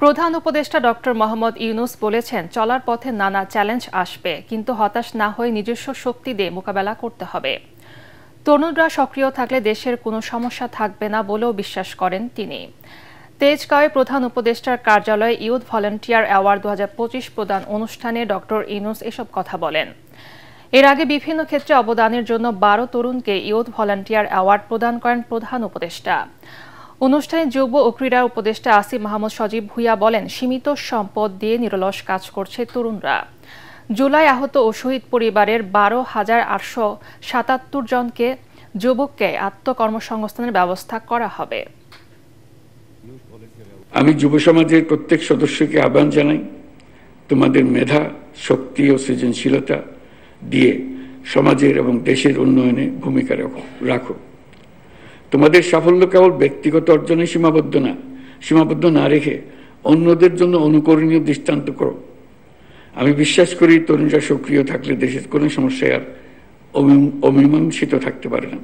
প্রধান উপদেষ্টা ডক্টর মোহাম্মদ ইউনূস বলেছেন, চলার পথে নানা চ্যালেঞ্জ আসবে, কিন্তু হতাশ না হয়ে নিজস্ব শক্তি দিয়ে মোকাবেলা করতে হবে। তরুণরা সক্রিয় থাকলে দেশের কোনো সমস্যা থাকবে না বলেও বিশ্বাস করেন তিনি। তেজগাঁওয়ে প্রধান উপদেষ্টার কার্যালয়ে ইউথ ভলান্টিয়ার অ্যাওয়ার্ড 2025 প্রদান অনুষ্ঠানে ডক্টর ইউনূস এসব কথা বলেন। এর আগে বিভিন্ন ক্ষেত্রে অবদানের জন্য 12 তরুণকে ইউথ ভলান্টিয়ার অ্যাওয়ার্ড প্রদান করেন প্রধান উপদেষ্টা। অনুষ্ঠানে যুব ও ক্রীড়া উপদেষ্টা আসিফ মাহমুদ সজীব ভুঁইয়া বলেন, সীমিত সম্পদ দিয়ে নিরলস কাজ করছে তরুণরা। জুলাই আহত ও শহীদ পরিবারের 12,877 জনকে যুবককে আত্মকর্মসংস্থানের ব্যবস্থা করা হবে। আমি যুব সমাজের প্রত্যেক সদস্যকে আহ্বান জানাই, তোমাদের মেধা, শক্তি ও সৃজনশীলতা দিয়ে সমাজের এবং দেশের উন্নয়নে ভূমিকা রাখো। তোমাদের সাফল্য কেবল ব্যক্তিগত অর্জনে সীমাবদ্ধ না রেখে অন্যদের জন্য অনুকরণীয় দৃষ্টান্ত করো। আমি বিশ্বাস করি, তরুণরা সক্রিয় থাকলে দেশের কোনো সমস্যায় আর অমীমাংসিত থাকতে পারে না।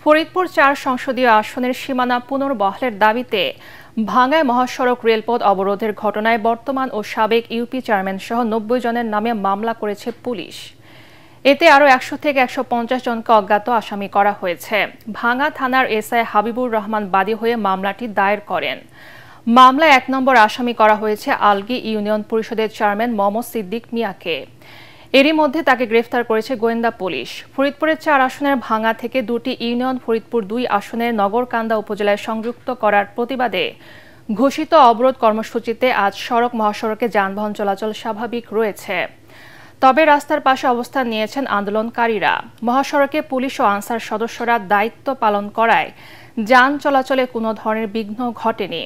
ফরিদপুর 4 সংসদীয় আসনের সীমানা পুনর্বহালের দাবিতে ভাঙ্গায় মহাসড়ক রেলপথ অবরোধের ঘটনায় বর্তমান ও সাবেক ইউপি চেয়ারম্যান সহ 90 জনের নামে মামলা করেছে পুলিশ। এতে আরও 100 থেকে 150 জনকে অজ্ঞাত আসামি করা হয়েছে। ভাঙ্গা থানার এসআই হাবিবুর রহমান বাদী হয়ে মামলাটি দায়ের করেন। মামলায় 1 নম্বর আসামি করা হয়েছে আলগী ইউনিয়ন পরিষদের চেয়ারম্যান মোহাম্মদ সিদ্দিক মিয়াকে। এরই মধ্যে তাকে গ্রেফতার করেছে গোয়েন্দা পুলিশ। ফরিদপুরের 4 আসনের ভাঙ্গা থেকে 2টি ইউনিয়ন ফরিদপুর 2 আসনের নগরকান্দা উপজেলায় সংযুক্ত করার প্রতিবাদে ঘোষিত অবরোধ কর্মসূচিতে আজ সড়ক মহাসড়কে যানবাহন চলাচল স্বাভাবিক রয়েছে। তবে রাস্তার পাশে অবস্থান নিয়েছেন আন্দোলনকারীরা। মহাসড়কে পুলিশ ও আনসার সদস্যরা দায়িত্ব পালন করায় যান চলাচলে কোনো ধরনের বিঘ্ন ঘটেনি।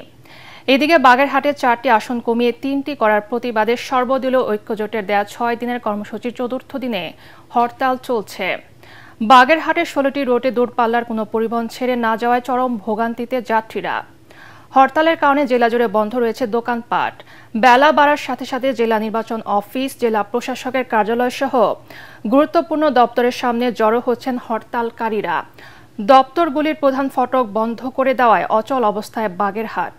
এদিকে বাগেরহাটের 4টি আসন কমিয়ে 3টি করার প্রতিবাদে সর্বদলীয় ঐক্যজোটের দেয়া 6 দিনের কর্মসূচির 4র্থ দিনে হরতাল চলছে। বাগেরহাটের 16টি রোডে দূরপাল্লার কোনো পরিবহন ছেড়ে না যাওয়ায় চরম ভোগান্তিতে যাত্রীরা। হরতালের কারণে জেলা জুড়ে বন্ধ রয়েছে দোকানপাট। বেলা বাড়ার সাথে সাথে জেলা নির্বাচন অফিস, জেলা প্রশাসকের কার্যালয় সহ গুরুত্বপূর্ণ দপ্তরের সামনে জড়ো হচ্ছেন হরতালকারীরা। দপ্তরগুলির প্রধান ফটক বন্ধ করে দেওয়ায় অচল অবস্থায় বাগেরহাট।